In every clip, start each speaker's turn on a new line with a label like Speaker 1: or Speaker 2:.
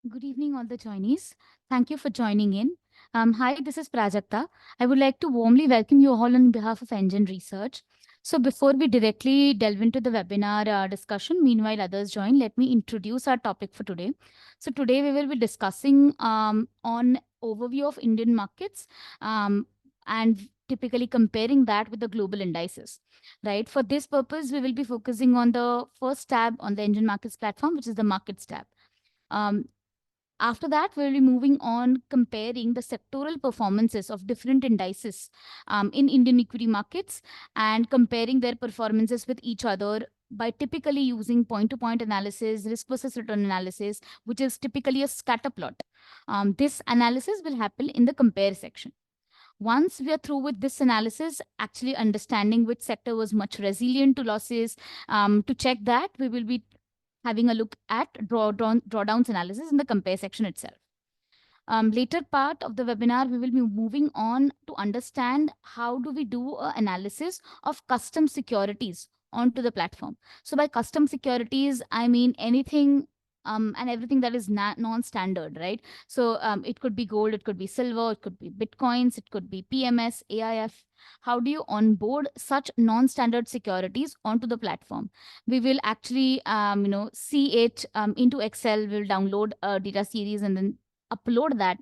Speaker 1: Good evening, all the joinees. Thank you for joining in. Hi, this is Prajakta. I would like to warmly welcome you all on behalf of NGEN Research. So before we directly delve into the webinar discussion, meanwhile others join, let me introduce our topic for today. So today we will be discussing on overview of Indian markets and typically comparing that with the global indices, right? For this purpose, we will be focusing on the first tab on the NGEN Markets platform, which is the Markets tab. Um, After that, we'll be moving on comparing the sectoral performances of different indices in Indian equity markets and comparing their performances with each other by typically using point-to-point analysis, risk versus return analysis, which is typically a scatter plot. This analysis will happen in the compare section. Once we are through with this analysis, actually understanding which sector was much resilient to losses, to check that, we will be having a look at drawdowns analysis in the compare section itself. Later part of the webinar, we will be moving on to understand how do we do an analysis of custom securities onto the platform. So by custom securities, I mean anything and everything that is non-standard, right? So it could be gold, it could be silver, it could be Bitcoins, it could be PMS, AIF. How do you onboard such non-standard securities onto the platform? We will actually, see it into Excel. We'll download a data series and then upload that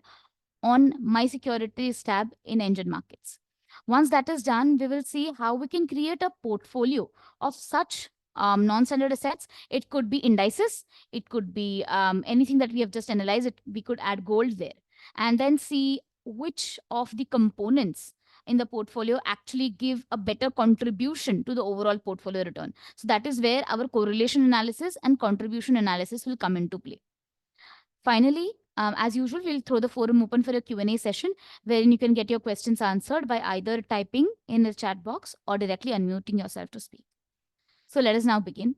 Speaker 1: on My Securities tab in NGEN Markets. Once that is done, we will see how we can create a portfolio of such non-standard assets. It could be indices, it could be anything that we have just analyzed. We could add gold there and then see which of the components in the portfolio actually give a better contribution to the overall portfolio return. So that is where our correlation analysis and contribution analysis will come into play. Finally, as usual, we'll throw the forum open for a Q&A session wherein you can get your questions answered by either typing in the chat box or directly unmuting yourself to speak. So let us now begin.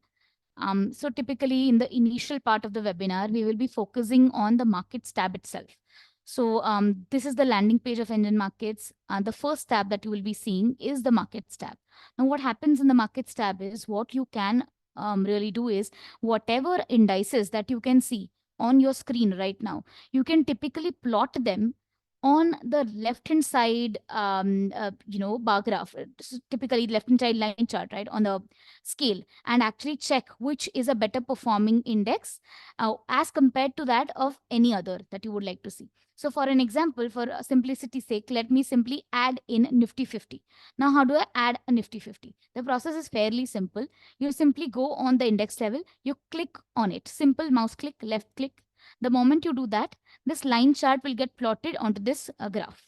Speaker 1: So typically in the initial part of the webinar, we will be focusing on the markets tab itself. So this is the landing page of NGEN Markets. The first tab that you will be seeing is the markets tab. Now what happens in the markets tab is what you can really do is whatever indices that you can see on your screen right now, you can typically plot them on the left hand side bar graph, typically left hand side line chart, right, on the scale, and actually check which is a better performing index as compared to that of any other that you would like to see. So for an example, for simplicity's sake, let me simply add in Nifty 50. Now how do I add a Nifty 50? The process is fairly simple. You simply go on the index level, you click on it, simple mouse click, left click. The moment you do that, this line chart will get plotted onto this graph.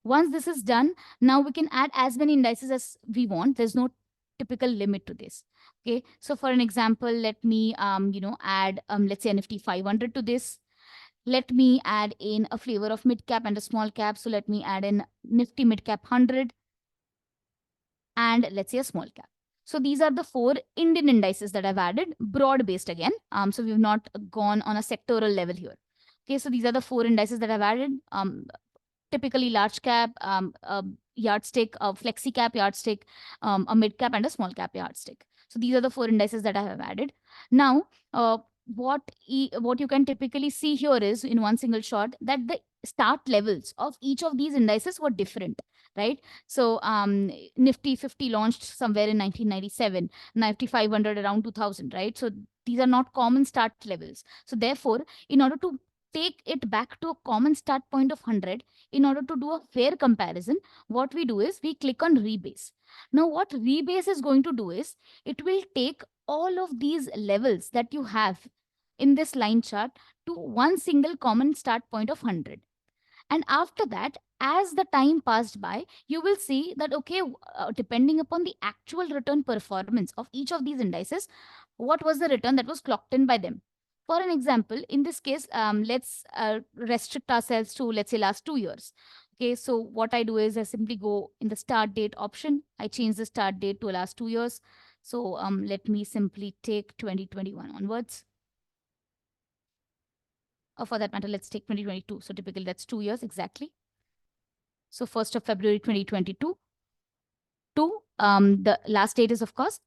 Speaker 1: Once this is done, now we can add as many indices as we want. There's no typical limit to this. Okay, so for an example, let me add let's say Nifty 500 to this. Let me add in a flavor of mid cap and a small cap. So let me add in Nifty mid cap 100 and let's say a small cap. So these are the 4 Indian indices that I've added, broad based again. So we've not gone on a sectoral level here. Okay, so these are the 4 indices that I've added. Typically large cap, yardstick, flexi cap yardstick, a mid cap and a small cap yardstick. So these are the 4 indices that I have added. Now, what you can typically see here is in one single shot that the start levels of each of these indices were different, right? So Nifty 50 launched somewhere in 1997, Nifty 500 around 2000, right? So these are not common start levels. So therefore, in order to take it back to a common start point of 100, in order to do a fair comparison, what we do is we click on rebase. Now what rebase is going to do is it will take all of these levels that you have in this line chart to one single common start point of 100. And after that, as the time passed by, you will see that, okay, depending upon the actual return performance of each of these indices, what was the return that was clocked in by them. For an example, in this case, let's restrict ourselves to, let's say, last 2 years. Okay, so what I do is I simply go in the start date option. I change the start date to last 2 years. So let me simply take 2021 onwards. Or for that matter, let's take 2022. So typically that's 2 years exactly. So 1st of February 2022 to the last date is, of course,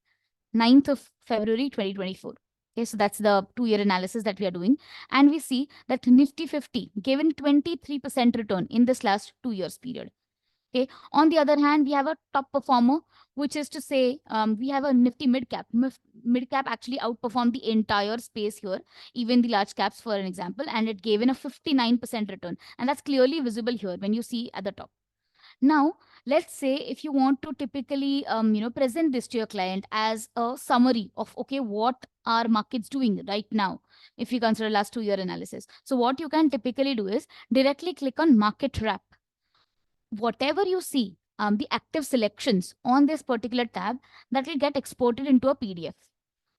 Speaker 1: 9th of February 2024. Okay, so that's the 2-year analysis that we are doing. And we see that Nifty 50 given 23% return in this last 2 years period. Okay. On the other hand, we have a top performer, which is to say we have a Nifty mid cap. Mid cap actually outperformed the entire space here, even the large caps, for an example, and it gave in a 59% return. And that's clearly visible here when you see at the top. Now, let's say if you want to typically, present this to your client as a summary of, okay, what are markets doing right now, if you consider last 2-year analysis. So what you can typically do is directly click on market wrap. Whatever you see, the active selections on this particular tab, that will get exported into a PDF.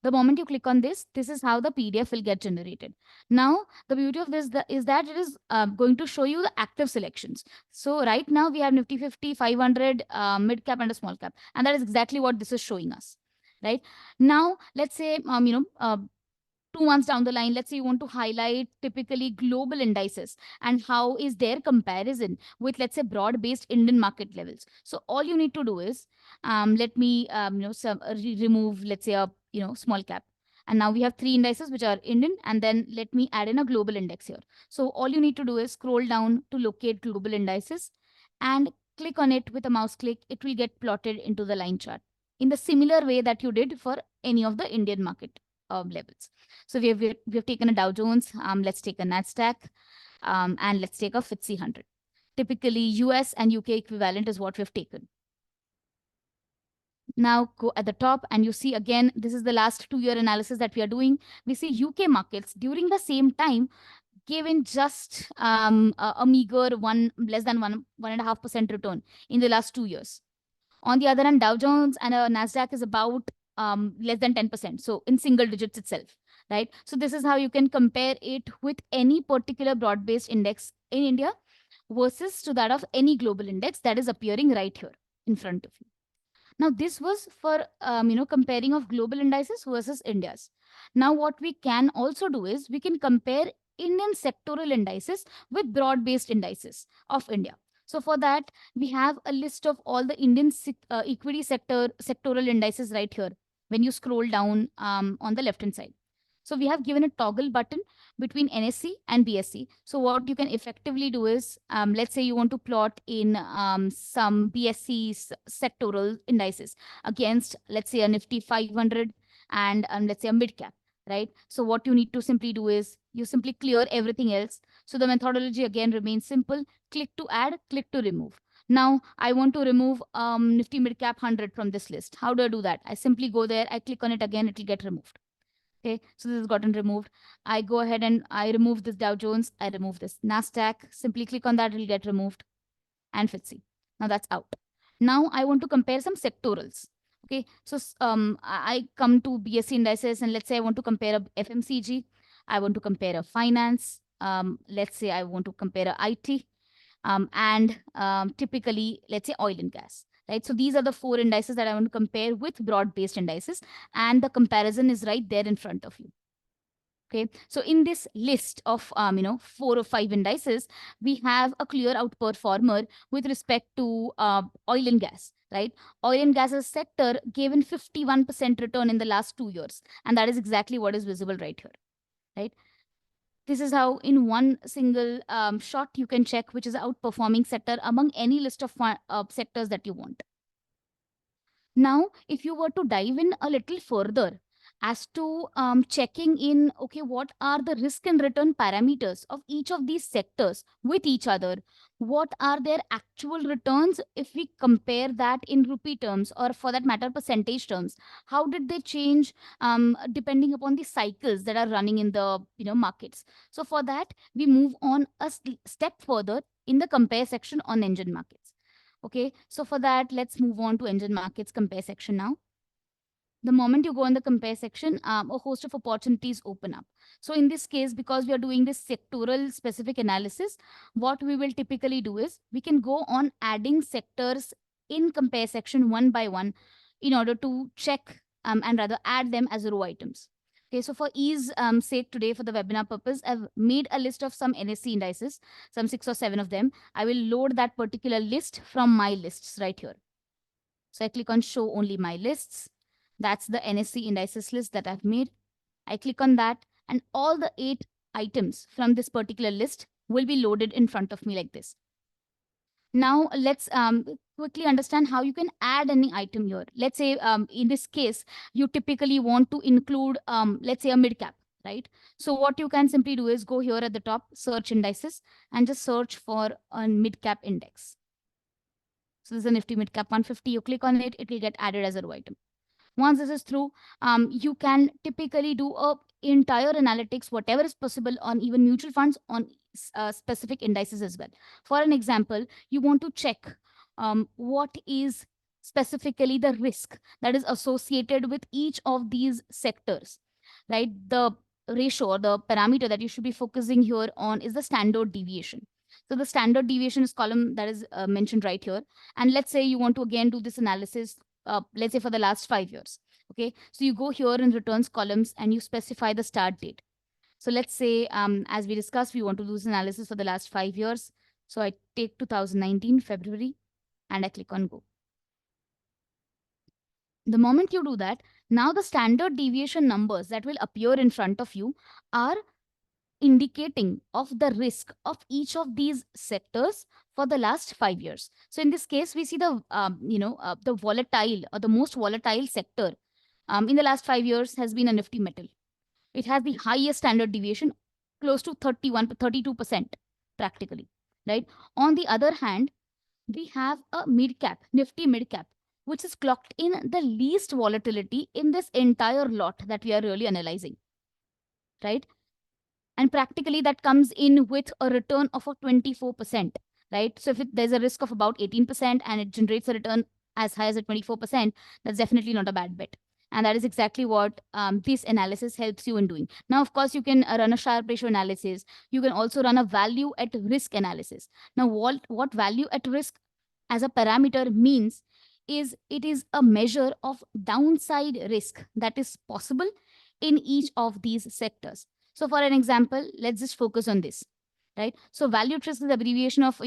Speaker 1: The moment you click on this, this is how the PDF will get generated. Now, the beauty of this is that it is going to show you the active selections. So right now we have Nifty 50, 500, mid cap and a small cap. And that is exactly what this is showing us. Right now, let's say, 2 months down the line, let's say you want to highlight typically global indices and how is their comparison with, let's say, broad-based Indian market levels. So all you need to do is, let me, remove, let's say, a, small cap. And now we have 3 indices which are Indian, and then let me add in a global index here. So all you need to do is scroll down to locate global indices and click on it with a mouse click. It will get plotted into the line chart in the similar way that you did for any of the Indian market levels. So we have taken a Dow Jones. Let's take a NASDAQ, and let's take a FTSE 100. Typically, US and UK equivalent is what we've taken. Now go at the top and you see again, this is the last 2-year analysis that we are doing. We see UK markets during the same time given just a meager less than 1.5% return in the last 2 years. On the other hand, Dow Jones and NASDAQ is about less than 10%. So in single digits itself, right? So this is how you can compare it with any particular broad-based index in India versus to that of any global index that is appearing right here in front of you. Now, this was for, comparing of global indices versus India's. Now, what we can also do is we can compare Indian sectoral indices with broad-based indices of India. So for that, we have a list of all the Indian equity sectoral indices right here when you scroll down on the left-hand side. So we have given a toggle button between NSE and BSE. So what you can effectively do is, let's say you want to plot in some BSE sectoral indices against, let's say, a Nifty 500 and let's say a mid cap, right? So what you need to simply do is you simply clear everything else. So the methodology again remains simple. Click to add, click to remove. Now I want to remove Nifty mid cap 100 from this list. How do I do that? I simply go there, I click on it again, it will get removed. Okay, so this has gotten removed. I go ahead and I remove this Dow Jones. I remove this NASDAQ. Simply click on that, it will get removed. And FTSE. Now that's out. Now I want to compare some sectorals. Okay, so I come to BSE indices and let's say I want to compare a FMCG. I want to compare a finance. Let's say I want to compare a IT. And typically, let's say oil and gas. Right. So these are the 4 indices that I want to compare with broad-based indices. And the comparison is right there in front of you. Okay. So in this list of, 4 or 5 indices, we have a clear outperformer with respect to oil and gas. Right. Oil and gas as a sector gave in 51% return in the last 2 years. And that is exactly what is visible right here. Right. This is how in one single shot you can check which is outperforming sector among any list of sectors that you want. Now, if you were to dive in a little further as to checking in, okay, what are the risk and return parameters of each of these sectors with each other? What are their actual returns if we compare that in rupee terms or for that matter percentage terms? How did they change depending upon the cycles that are running in the markets? So for that, we move on a step further in the compare section on NGEN Markets. Okay, so for that, let's move on to NGEN Markets compare section now. The moment you go in the compare section, a host of opportunities open up. So in this case, because we are doing this sectoral specific analysis, what we will typically do is we can go on adding sectors in compare section one by one in order to check and rather add them as row items. Okay, so for ease sake today, for the webinar purpose, I've made a list of some NSE indices, some 6 or 7 of them. I will load that particular list from my lists right here. So I click on show only my lists. That's the NSE indices list that I've made. I click on that, and all the 8 items from this particular list will be loaded in front of me like this. Now let's quickly understand how you can add any item here. Let's say in this case, you typically want to include, let's say, a mid cap, right? So what you can simply do is go here at the top, search indices, and just search for a mid cap index. So this is a Nifty mid cap 150. You click on it, it will get added as a row item. Once this is through, you can typically do a entire analytics, whatever is possible on even mutual funds on specific indices as well. For an example, you want to check what is specifically the risk that is associated with each of these sectors, right? The ratio or the parameter that you should be focusing here on is the standard deviation. So the standard deviation is column that is mentioned right here. And let's say you want to again do this analysis, let's say for the last 5 years. Okay, so you go here in returns columns and you specify the start date. So let's say, as we discussed, we want to do this analysis for the last 5 years. So I take 2019 February and I click on go. The moment you do that, now the standard deviation numbers that will appear in front of you are indicating of the risk of each of these sectors for the last 5 years. So in this case, we see the the volatile or the most volatile sector in the last 5 years has been a Nifty metal. It has the highest standard deviation, close to 31 to 32% practically, right? On the other hand, we have a mid cap, Nifty mid cap, which is clocked in the least volatility in this entire lot that we are really analyzing, right? And practically that comes in with a return of a 24%, right? So if there's a risk of about 18% and it generates a return as high as a 24%, that's definitely not a bad bet. And that is exactly what this analysis helps you in doing. Now, of course, you can run a Sharpe ratio analysis. You can also run a value at risk analysis. Now, what value at risk as a parameter means is it is a measure of downside risk that is possible in each of these sectors. So for an example, let's just focus on this, right? So value at risk is the abbreviation of,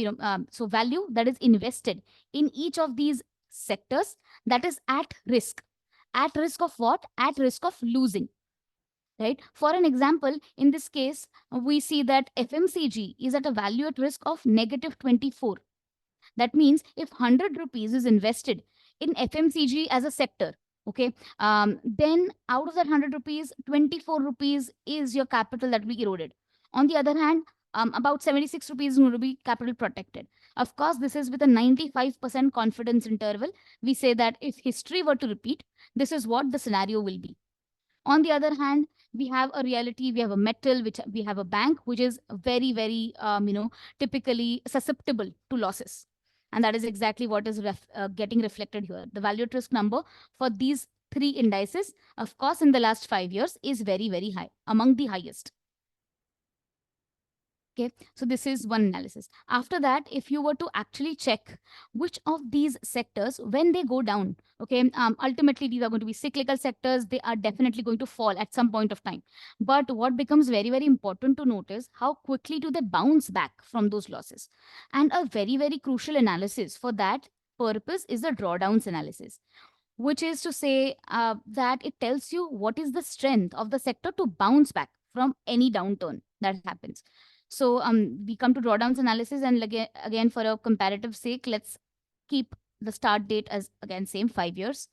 Speaker 1: so value that is invested in each of these sectors that is at risk. At risk of what? At risk of losing, right? For an example, in this case, we see that FMCG is at a value at risk of negative 24. That means if 100 rupees is invested in FMCG as a sector, okay, then out of that 100 rupees, 24 rupees is your capital that will be eroded. On the other hand, about 76 rupees is going to be capital protected. Of course, this is with a 95% confidence interval. We say that if history were to repeat, this is what the scenario will be. On the other hand, we have a reality, we have a metal, which we have a bank, which is very, very, typically susceptible to losses. And that is exactly what is getting reflected here. The value at risk number for these 3 indices, of course, in the last 5 years is very, very high, among the highest. Okay, so this is one analysis. After that, if you were to actually check which of these sectors, when they go down, okay, ultimately these are going to be cyclical sectors. They are definitely going to fall at some point of time. But what becomes very, very important to notice, how quickly do they bounce back from those losses? And a very, very crucial analysis for that purpose is the drawdowns analysis, which is to say that it tells you what is the strength of the sector to bounce back from any downturn that happens. So we come to drawdowns analysis, and again, for a comparative sake, let's keep the start date as, again, same 5 years.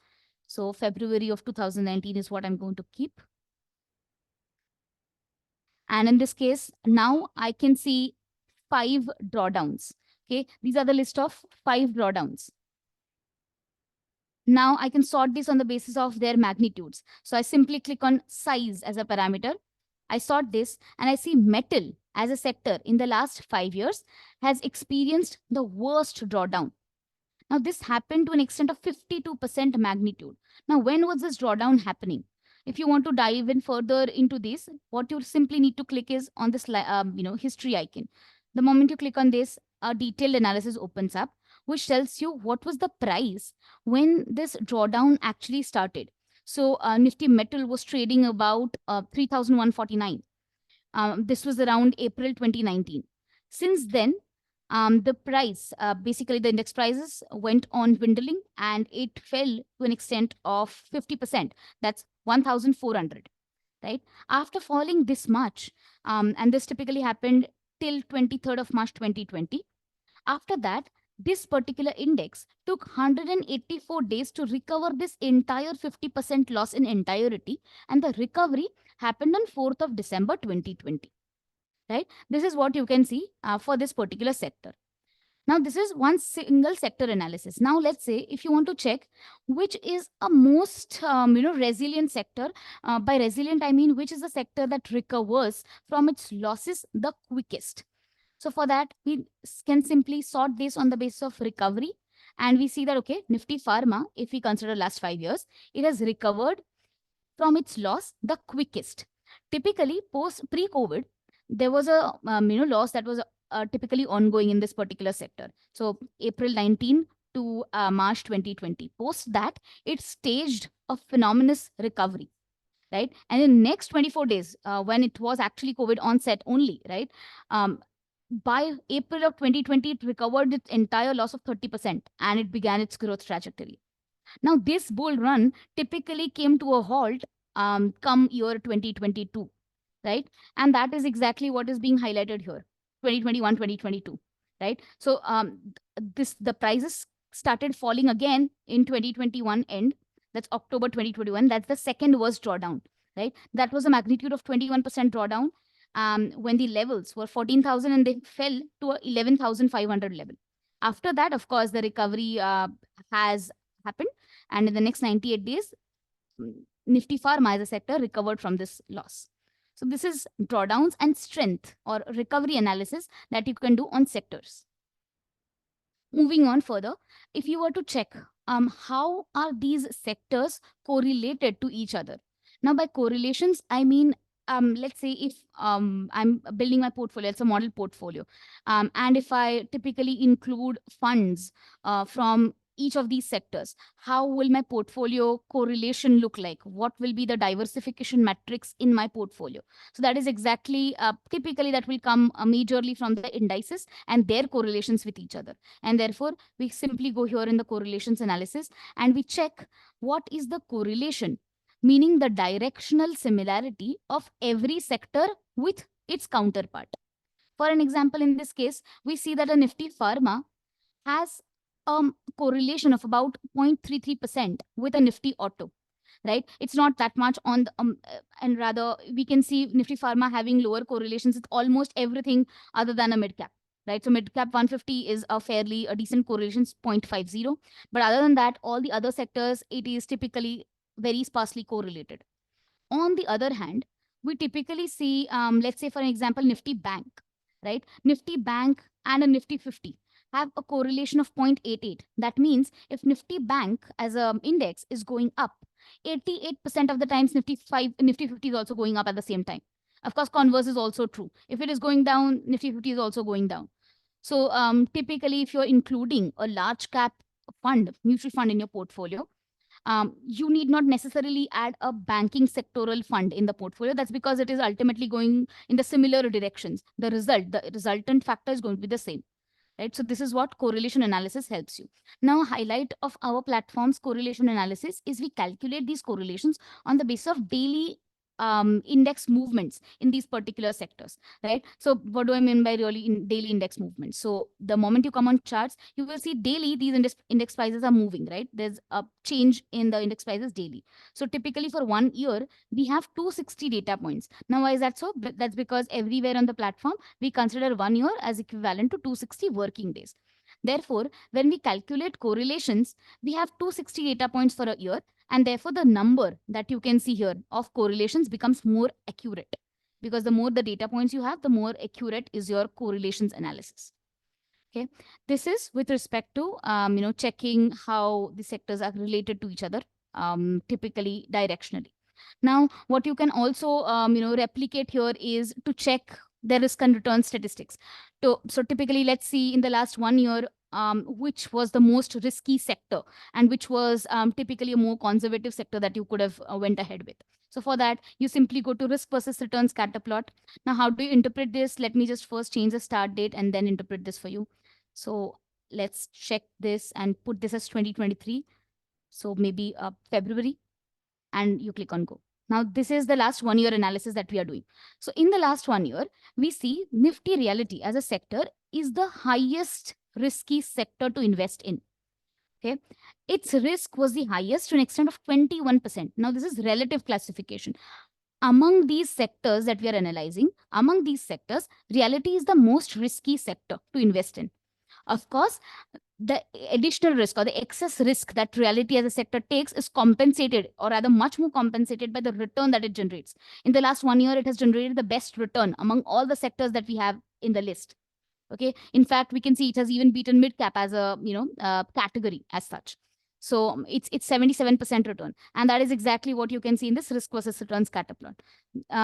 Speaker 1: So February of 2019 is what I'm going to keep. And in this case, now I can see 5 drawdowns. Okay, these are the list of 5 drawdowns. Now I can sort this on the basis of their magnitudes. So I simply click on size as a parameter. I sort this and I see metal as a sector in the last 5 years has experienced the worst drawdown. Now this happened to an extent of 52% magnitude. Now when was this drawdown happening? If you want to dive in further into this, what you simply need to click is on this history icon. The moment you click on this, a detailed analysis opens up, which tells you what was the price when this drawdown actually started. So Nifty Metal was trading about 3,149. This was around April 2019. Since then, the price, basically the index prices went on dwindling and it fell to an extent of 50%. That's 1,400. right? After falling this much, and this typically happened till 23rd of March 2020. After that, this particular index took 184 days to recover this entire 50% loss in entirety, and the recovery happened on 4th of December 2020. Right? This is what you can see for this particular sector. Now, this is one single sector analysis. Now, let's say if you want to check which is a most resilient sector. By resilient, I mean which is the sector that recovers from its losses the quickest. So for that, we can simply sort this on the basis of recovery. And we see that, okay, Nifty Pharma, if we consider last 5 years, it has recovered from its loss the quickest. Typically, pre-COVID, there was a loss that was typically ongoing in this particular sector. So April 19 to March 2020. Post that, it staged a phenomenous recovery, right? And in next 24 days, when it was actually COVID onset only, right? By April of 2020, it recovered its entire loss of 30% and it began its growth trajectory. Now, this bull run typically came to a halt come year 2022, right? And that is exactly what is being highlighted here, 2021, 2022, right? So the prices started falling again in 2021 end. That's October 2021. That's the second worst drawdown, right? That was a magnitude of 21% drawdown when the levels were 14,000 and they fell to a 11,500 level. After that, of course, the recovery has happened. And in the next 98 days, Nifty Pharma as a sector recovered from this loss. So this is drawdowns and strength or recovery analysis that you can do on sectors. Moving on further, if you were to check how are these sectors correlated to each other? Now, by correlations, I mean, let's say if I'm building my portfolio, it's a model portfolio. And if I typically include funds from each of these sectors, how will my portfolio correlation look like? What will be the diversification metrics in my portfolio? So that is exactly, typically that will come majorly from the indices and their correlations with each other. And therefore, we simply go here in the correlations analysis and we check what is the correlation, meaning the directional similarity of every sector with its counterpart. For an example, in this case, we see that a Nifty Pharma has correlation of about 0.33% with a Nifty Auto, right? It's not that much on the, and rather we can see Nifty Pharma having lower correlations with almost everything other than a mid cap, right? So mid cap 150 is a decent correlation, 0.50. But other than that, all the other sectors, it is typically very sparsely correlated. On the other hand, we typically see, let's say for an example, Nifty Bank, right? Nifty Bank and a Nifty 50 have a correlation of 0.88. That means if Nifty Bank as an index is going up, 88% of the times Nifty 50 is also going up at the same time. Of course, converse is also true. If it is going down, Nifty 50 is also going down. So typically, if you're including a large cap fund, mutual fund in your portfolio, you need not necessarily add a banking sectoral fund in the portfolio. That's because it is ultimately going in the similar directions. The resultant factor is going to be the same. Right? So this is what correlation analysis helps you. Now, highlight of our platform's correlation analysis is we calculate these correlations on the basis of daily index movements in these particular sectors, right? So what do I mean by really in daily index movements? So the moment you come on charts, you will see daily these index prices are moving, right? There's a change in the index prices daily. So typically for 1 year, we have 260 data points. Now, why is that so? That's because everywhere on the platform, we consider 1 year as equivalent to 260 working days. Therefore, when we calculate correlations, we have 260 data points for a year, and therefore the number that you can see here of correlations becomes more accurate, because the more the data points you have, the more accurate is your correlations analysis. Okay, this is with respect to checking how the sectors are related to each other, typically directionally. Now, what you can also replicate here is to check the risk and return statistics. So typically, let's see in the last 1 year, which was the most risky sector and which was typically a more conservative sector that you could have went ahead with. So for that, you simply go to risk versus return scatter plot. Now, how do you interpret this? Let me just first change the start date and then interpret this for you. So let's check this and put this as 2023. So maybe February, and you click on go. Now, this is the last 1 year analysis that we are doing. So in the last 1 year, we see Nifty Realty as a sector is the highest risky sector to invest in. Okay, its risk was the highest to an extent of 21%. Now, this is relative classification. Among these sectors that we are analyzing, among these sectors, reality is the most risky sector to invest in. Of course, the additional risk or the excess risk that reality as a sector takes is compensated, or rather much more compensated by the return that it generates. In the last 1 year, it has generated the best return among all the sectors that we have in the list. Okay, in fact, we can see it has even beaten mid cap as a category as such. So it's 77% return, and that is exactly what you can see in this risk versus return scatter plot.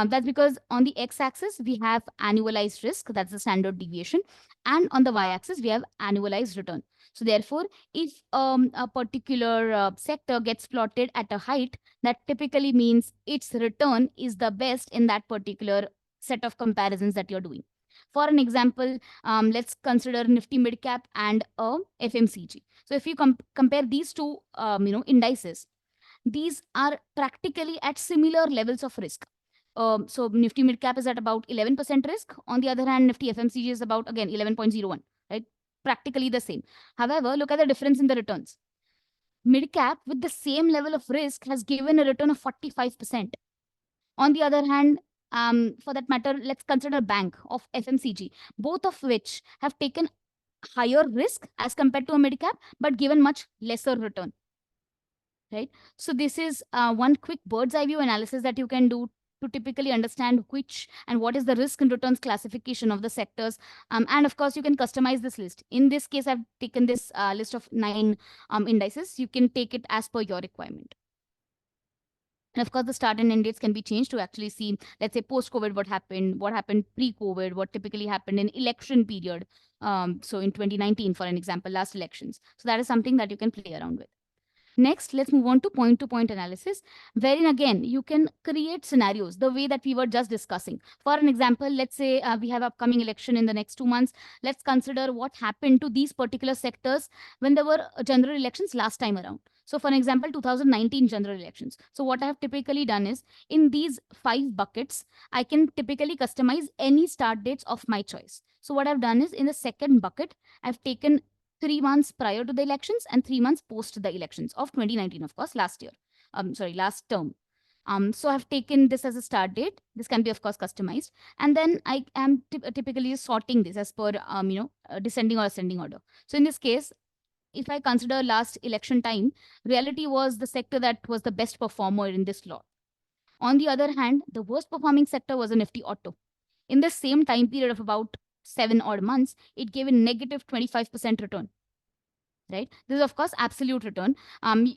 Speaker 1: That's because on the x-axis we have annualized risk, that's the standard deviation, and on the y-axis we have annualized return. So therefore, if a particular sector gets plotted at a height, that typically means its return is the best in that particular set of comparisons that you're doing. For an example, let's consider Nifty Mid Cap and a FMCG. So if you compare these two, indices, these are practically at similar levels of risk. So Nifty Mid Cap is at about 11% risk. On the other hand, Nifty FMCG is about, again, 11.01, right? Practically the same. However, look at the difference in the returns. Mid Cap with the same level of risk has given a return of 45%. On the other hand, for that matter, let's consider bank of FMCG, both of which have taken higher risk as compared to a mid cap, but given much lesser return. Right. So this is one quick bird's eye view analysis that you can do to typically understand which and what is the risk and returns classification of the sectors. And of course, you can customize this list. In this case, I've taken this list of 9 indices. You can take it as per your requirement. And of course, the start and end dates can be changed to actually see, let's say, post-COVID, what happened pre-COVID, what typically happened in election period. So in 2019, for an example, last elections. So that is something that you can play around with. Next, let's move on to point-to-point analysis, wherein again, you can create scenarios the way that we were just discussing. For an example, let's say we have upcoming election in the next 2 months. Let's consider what happened to these particular sectors when there were general elections last time around. So for an example, 2019 general elections. So what I have typically done is, in these 5 buckets, I can typically customize any start dates of my choice. So what I've done is, in the second bucket, I've taken 3 months prior to the elections and 3 months post the elections of 2019, of course, last term. So I've taken this as a start date. This can be, of course, customized. And then I am typically sorting this as per, descending or ascending order. So in this case, if I consider last election time, reality was the sector that was the best performer in this lot. On the other hand, the worst performing sector was a Nifty Auto. In the same time period of about 7 odd months, it gave a negative 25% return. Right? This is, of course, absolute return.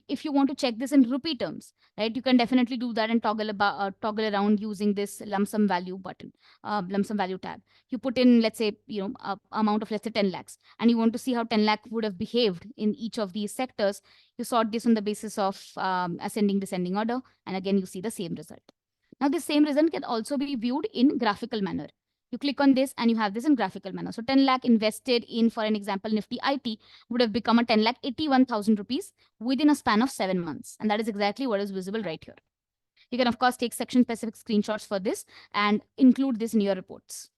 Speaker 1: If you want to check this in rupee terms, right, you can definitely do that and toggle around using this lump sum value button, lump sum value tab. You put in, let's say, a amount of, let's say, 10 lakhs, and you want to see how 10 lakh would have behaved in each of these sectors. You sort this on the basis of ascending, descending order, and again, you see the same result. Now, this same result can also be viewed in graphical manner. You click on this and you have this in graphical manner. So 10 lakh invested in, for an example, Nifty IT would have become a 10 lakh 81,000 rupees within a span of 7 months. And that is exactly what is visible right here. You can, of course, take section specific screenshots for this and include this in your reports.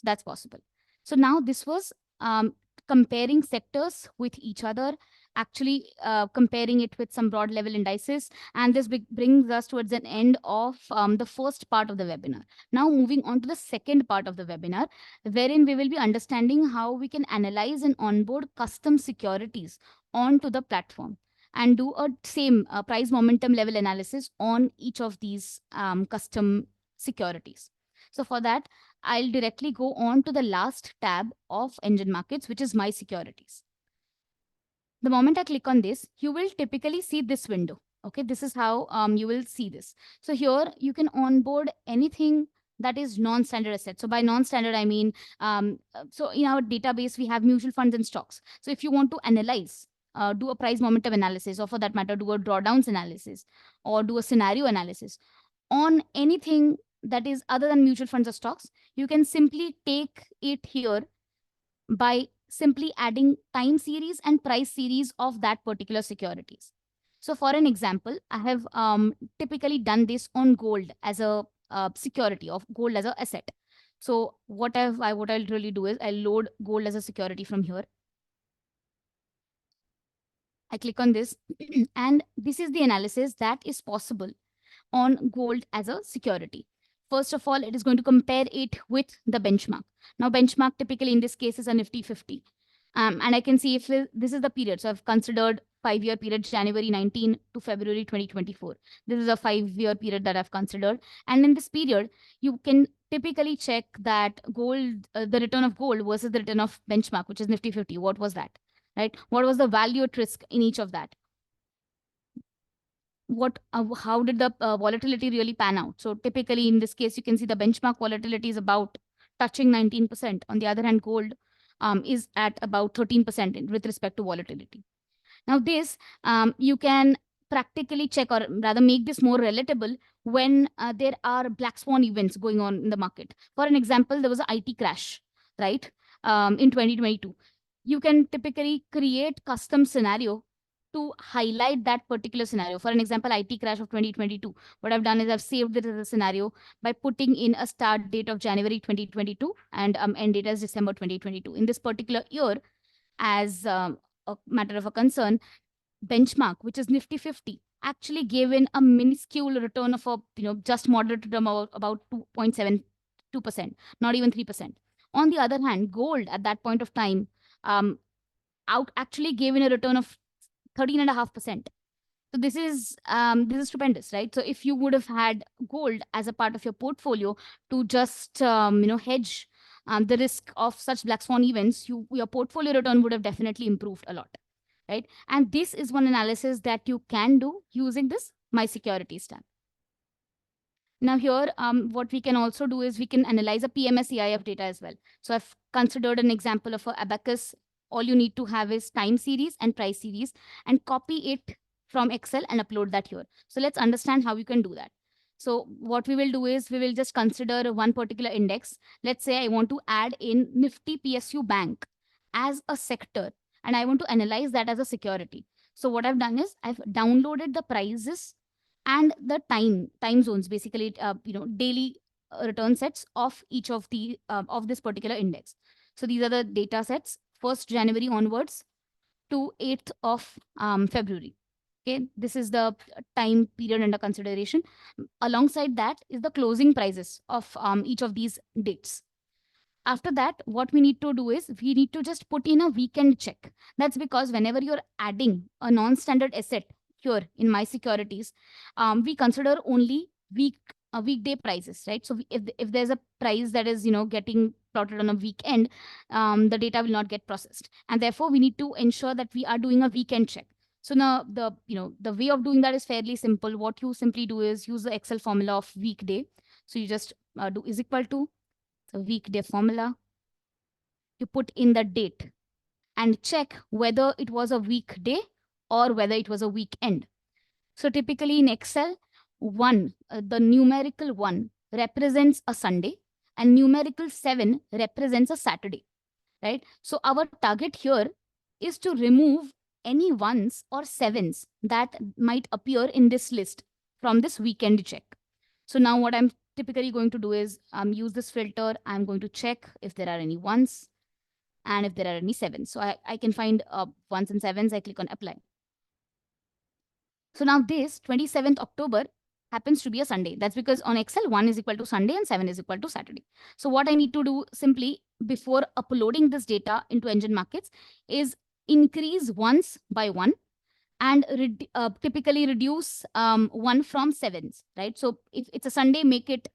Speaker 1: That's possible. So now this was comparing sectors with each other, actually comparing it with some broad level indices. And this brings us towards an end of the first part of the webinar. Now moving on to the second part of the webinar, wherein we will be understanding how we can analyze and onboard custom securities onto the platform and do a same price momentum level analysis on each of these custom securities. So for that, I'll directly go on to the last tab of NGEN Markets, which is My Securities. The moment I click on this, you will typically see this window. Okay, this is how you will see this. So here you can onboard anything that is non-standard asset. So by non-standard, I mean, so in our database, we have mutual funds and stocks. So if you want to analyze, do a price momentum analysis, or for that matter, do a drawdowns analysis, or do a scenario analysis on anything that is other than mutual funds or stocks, you can simply take it here by simply adding time series and price series of that particular securities. So for an example, I have typically done this on gold as a security, of gold as a asset. So what I'll really do is I'll load gold as a security from here. I click on this and this is the analysis that is possible on gold as a security. First of all, it is going to compare it with the benchmark. Now, benchmark typically in this case is a Nifty 50. And I can see if this is the period. So I've considered 5-year period, January 19 to February 2024. This is a 5-year period that I've considered. And in this period, you can typically check that gold, the return of gold versus the return of benchmark, which is Nifty 50. What was that? Right? What was the value at risk in each of that? How did the volatility really pan out? So typically in this case, you can see the benchmark volatility is about touching 19%. On the other hand, gold is at about 13% with respect to volatility. Now this, you can practically check, or rather make this more relatable when there are black swan events going on in the market. For an example, there was an IT crash, right, in 2022. You can typically create custom scenario to highlight that particular scenario. For an example, IT crash of 2022. What I've done is I've saved it as a scenario by putting in a start date of January 2022 and end date as December 2022. In this particular year, as a matter of a concern, benchmark, which is Nifty 50, actually gave in a minuscule return of just moderate return of about 2.72%, not even 3%. On the other hand, gold at that point of time actually gave in a return of 13.5%. So this is stupendous, right? So if you would have had gold as a part of your portfolio to just hedge the risk of such black swan events, your portfolio return would have definitely improved a lot, right? And this is one analysis that you can do using this My Securities tab. Now here, what we can also do is we can analyze a PMS-EIF data as well. So I've considered an example of a abacus. All you need to have is time series and price series and copy it from Excel and upload that here. So let's understand how you can do that. So what we will do is we will just consider one particular index. Let's say I want to add in Nifty PSU Bank as a sector, and I want to analyze that as a security. So what I've done is I've downloaded the prices and the time zones, basically daily return sets of each of the of this particular index. So these are the data sets 1st January onwards to 8th of February. Okay, this is the time period under consideration. Alongside that is the closing prices of each of these dates. After that, what we need to do is we need to just put in a weekend check. That's because whenever you're adding a non-standard asset here in My Securities, we consider only weekday prices, right? So if there's a price that is getting plotted on a weekend, the data will not get processed, and therefore we need to ensure that we are doing a weekend check. So now the way of doing that is fairly simple. What you simply do is use the Excel formula of weekday. So you just do is equal to the weekday formula. You put in the date and check whether it was a weekday or whether it was a weekend. So typically in Excel, the numerical 1 represents a Sunday and numerical 7 represents a Saturday, right? So our target here is to remove any 1s or 7s that might appear in this list from this weekend check. So now what I'm typically going to do is use this filter. I'm going to check if there are any 1s and if there are any 7s. So I can find 1s and 7s. I click on apply. So now this 27th October happens to be a Sunday. That's because on Excel, 1 is equal to Sunday and 7 is equal to Saturday. So what I need to do simply before uploading this data into NGEN Markets is increase 1s by 1 and typically reduce 1 from 7s, right? So if it's a Sunday, make it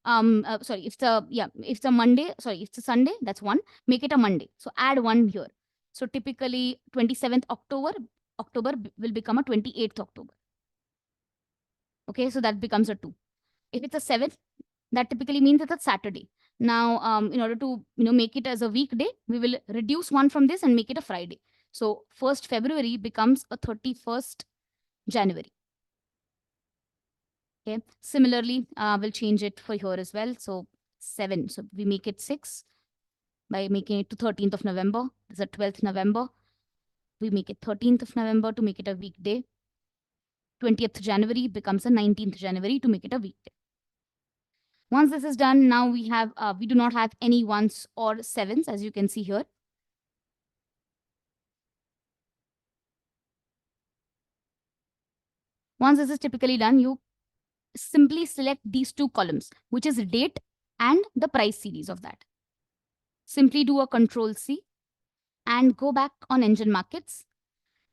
Speaker 1: if it's a Monday, if it's a Sunday, that's 1, make it a Monday. So add 1 here. So typically 27th October will become a 28th October. Okay, so that becomes a 2. If it's a 7th, that typically means it's a Saturday. Now, in order to make it as a weekday, we will reduce 1 from this and make it a Friday. So 1st February becomes a 31st January. Okay, similarly, we'll change it for here as well. So 7, so we make it 6 by making it to 13th of November. This is a 12th November. We make it 13th of November to make it a weekday. 20th January becomes a 19th January to make it a weekday. Once this is done, now we do not have any ones or sevens, as you can see here. Once this is typically done, you simply select these two columns, which is date and the price series of that. Simply do a Control C and go back on NGEN Markets,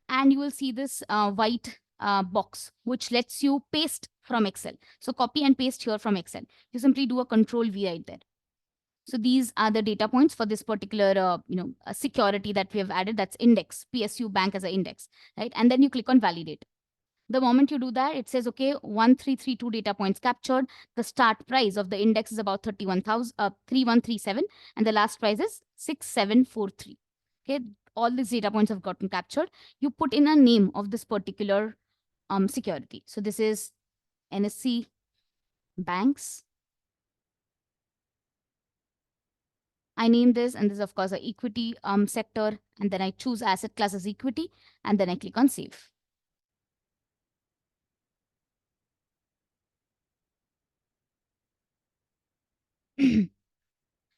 Speaker 1: and you will see this white box, which lets you paste from Excel. So copy and paste here from Excel. You simply do a Control V right there. So these are the data points for this particular security that we have added. That's index, PSU bank as an index, right? And then you click on validate. The moment you do that, it says, okay, 1332 data points captured. The start price of the index is about 3137, and the last price is 6743. Okay, all these data points have gotten captured. You put in a name of this particular security. So this is NSE banks. I name this, and this is of course an equity sector, and then I choose asset class as equity, and then I click on save.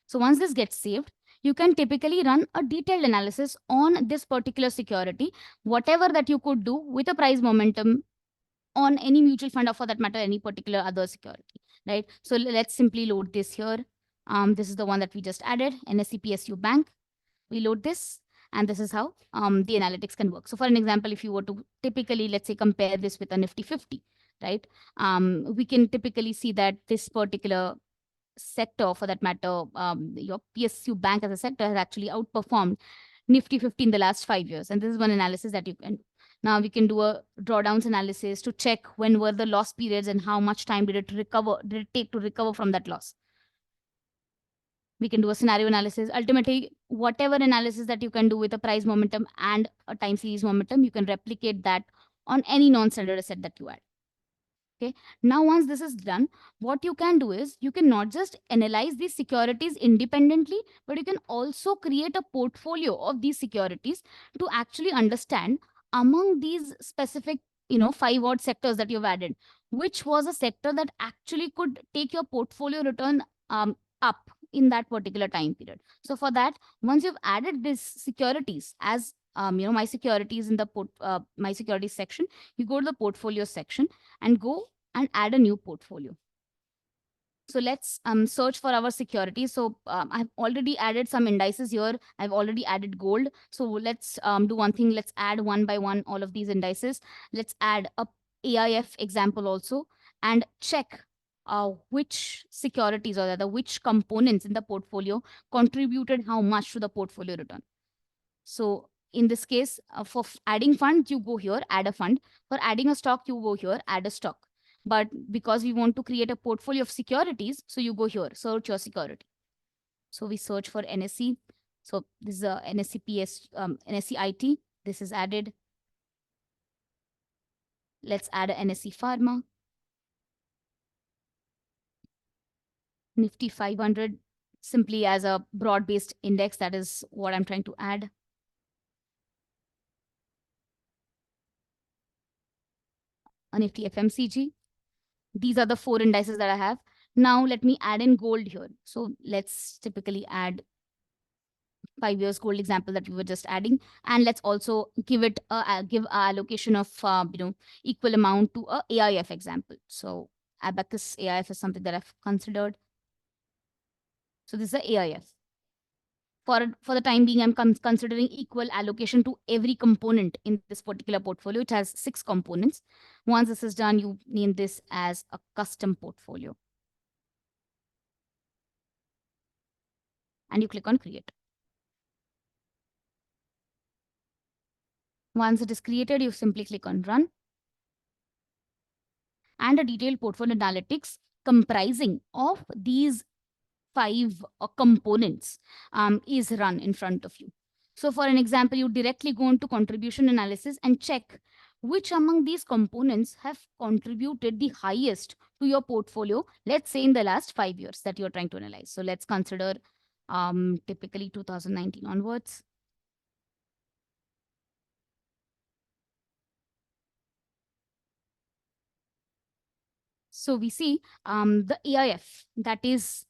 Speaker 1: So once this gets saved, you can typically run a detailed analysis on this particular security, whatever that you could do with a price momentum on any mutual fund or for that matter, any particular other security, right? So let's simply load this here. This is the one that we just added, NSE PSU Bank. We load this, and this is how the analytics can work. So for an example, if you were to typically, let's say, compare this with a Nifty 50, right? We can typically see that this particular sector, for that matter, your PSU bank as a sector has actually outperformed Nifty 50 in the last 5 years. And this is one analysis that you can do. Now we can do a drawdowns analysis to check when were the loss periods and how much time did it take to recover from that loss. We can do a scenario analysis. Ultimately, whatever analysis that you can do with a price momentum and a time series momentum, you can replicate that on any non-standard asset that you add. Okay. Now, once this is done, what you can do is you can not just analyze these securities independently, but you can also create a portfolio of these securities to actually understand among these specific, 5 odd sectors that you've added, which was a sector that actually could take your portfolio return up in that particular time period. So for that, once you've added these securities as my securities in the my securities section, you go to the portfolio section and go and add a new portfolio. So let's search for our securities. So I've already added some indices here. I've already added gold. So let's do one thing. Let's add one by one all of these indices. Let's add a AIF example also and check which securities or rather which components in the portfolio contributed how much to the portfolio return. So in this case, for adding fund, you go here, add a fund. For adding a stock, you go here, add a stock. But because we want to create a portfolio of securities, so you go here, search your security. So we search for NSE. So this is a NSE PS, NSE IT. This is added. Let's add a NSE Pharma. Nifty 500, simply as a broad-based index. That is what I'm trying to add. A Nifty FMCG. These are the 4 indices that I have. Now let me add in gold here. So let's typically add 5 years gold example that we were just adding, and let's also give it give a allocation of equal amount to a AIF example. So Abacus AIF is something that I've considered. So this is a AIF. For the time being, I'm considering equal allocation to every component in this particular portfolio. It has 6 components. Once this is done, you name this as a custom portfolio. And you click on create. Once it is created, you simply click on run. And a detailed portfolio analytics comprising of these 5 components is run in front of you. So for an example, you directly go into contribution analysis and check which among these components have contributed the highest to your portfolio, let's say in the last 5 years that you're trying to analyze. So let's consider typically 2019 onwards. So we see the AIF, that is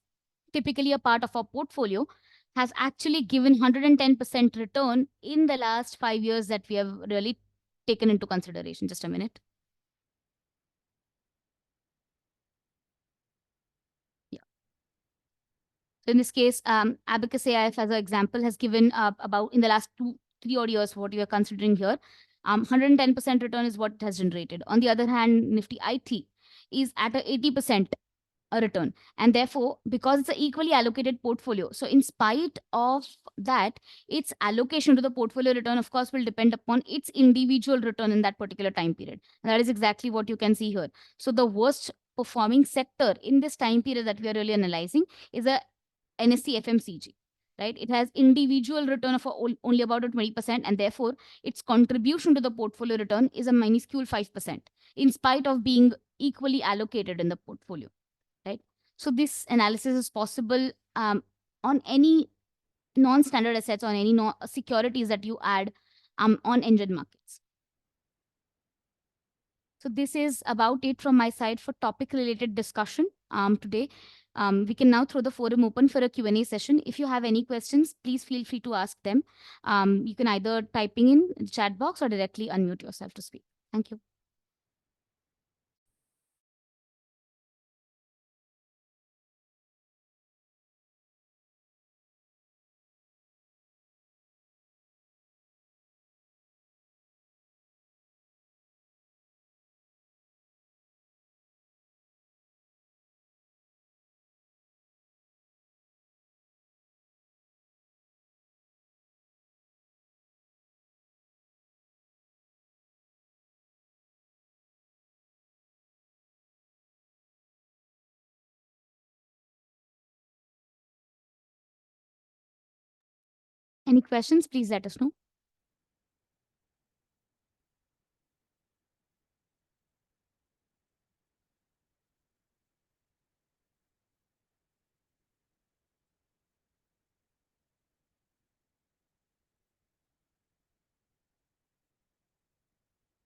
Speaker 1: typically a part of our portfolio, has actually given 110% return in the last 5 years that we have really taken into consideration. Just a minute. Yeah. So in this case, Abacus AIF as an example has given about in the last 3 odd years what you are considering here. 110% return is what it has generated. On the other hand, Nifty IT is at a 80% a return, and therefore because it's an equally allocated portfolio, so in spite of that, its allocation to the portfolio return of course will depend upon its individual return in that particular time period, and that is exactly what you can see here. So the worst performing sector in this time period that we are really analyzing is a NSE FMCG, right? It has individual return of only about a 20%, and therefore its contribution to the portfolio return is a minuscule 5%, in spite of being equally allocated in the portfolio, right? So this analysis is possible on any non-standard assets, on any securities that you add on NGEN Markets. So this is about it from my side for topic-related discussion today. We can now throw the forum open for a Q&A session. If you have any questions, please feel free to ask them. You can either typing in the chat box or directly unmute yourself to speak. Thank you. Any questions, please let us know.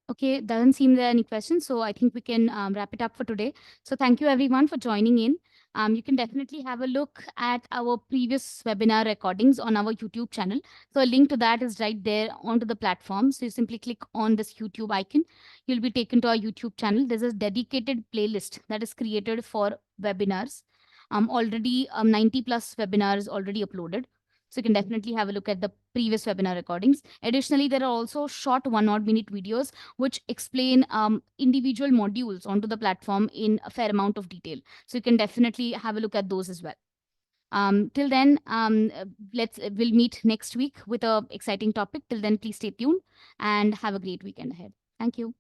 Speaker 1: Okay, doesn't seem there are any questions, so I think we can wrap it up for today. So thank you everyone for joining in. You can definitely have a look at our previous webinar recordings on our YouTube channel. So a link to that is right there onto the platform. So you simply click on this YouTube icon. You'll be taken to our YouTube channel. There's a dedicated playlist that is created for webinars. Already 90 plus webinars already uploaded. So you can definitely have a look at the previous webinar recordings. Additionally, there are also short 1-odd-minute videos which explain individual modules onto the platform in a fair amount of detail. So you can definitely have a look at those as well. Till then, we'll meet next week with an exciting topic. Till then, please stay tuned and have a great weekend ahead. Thank you.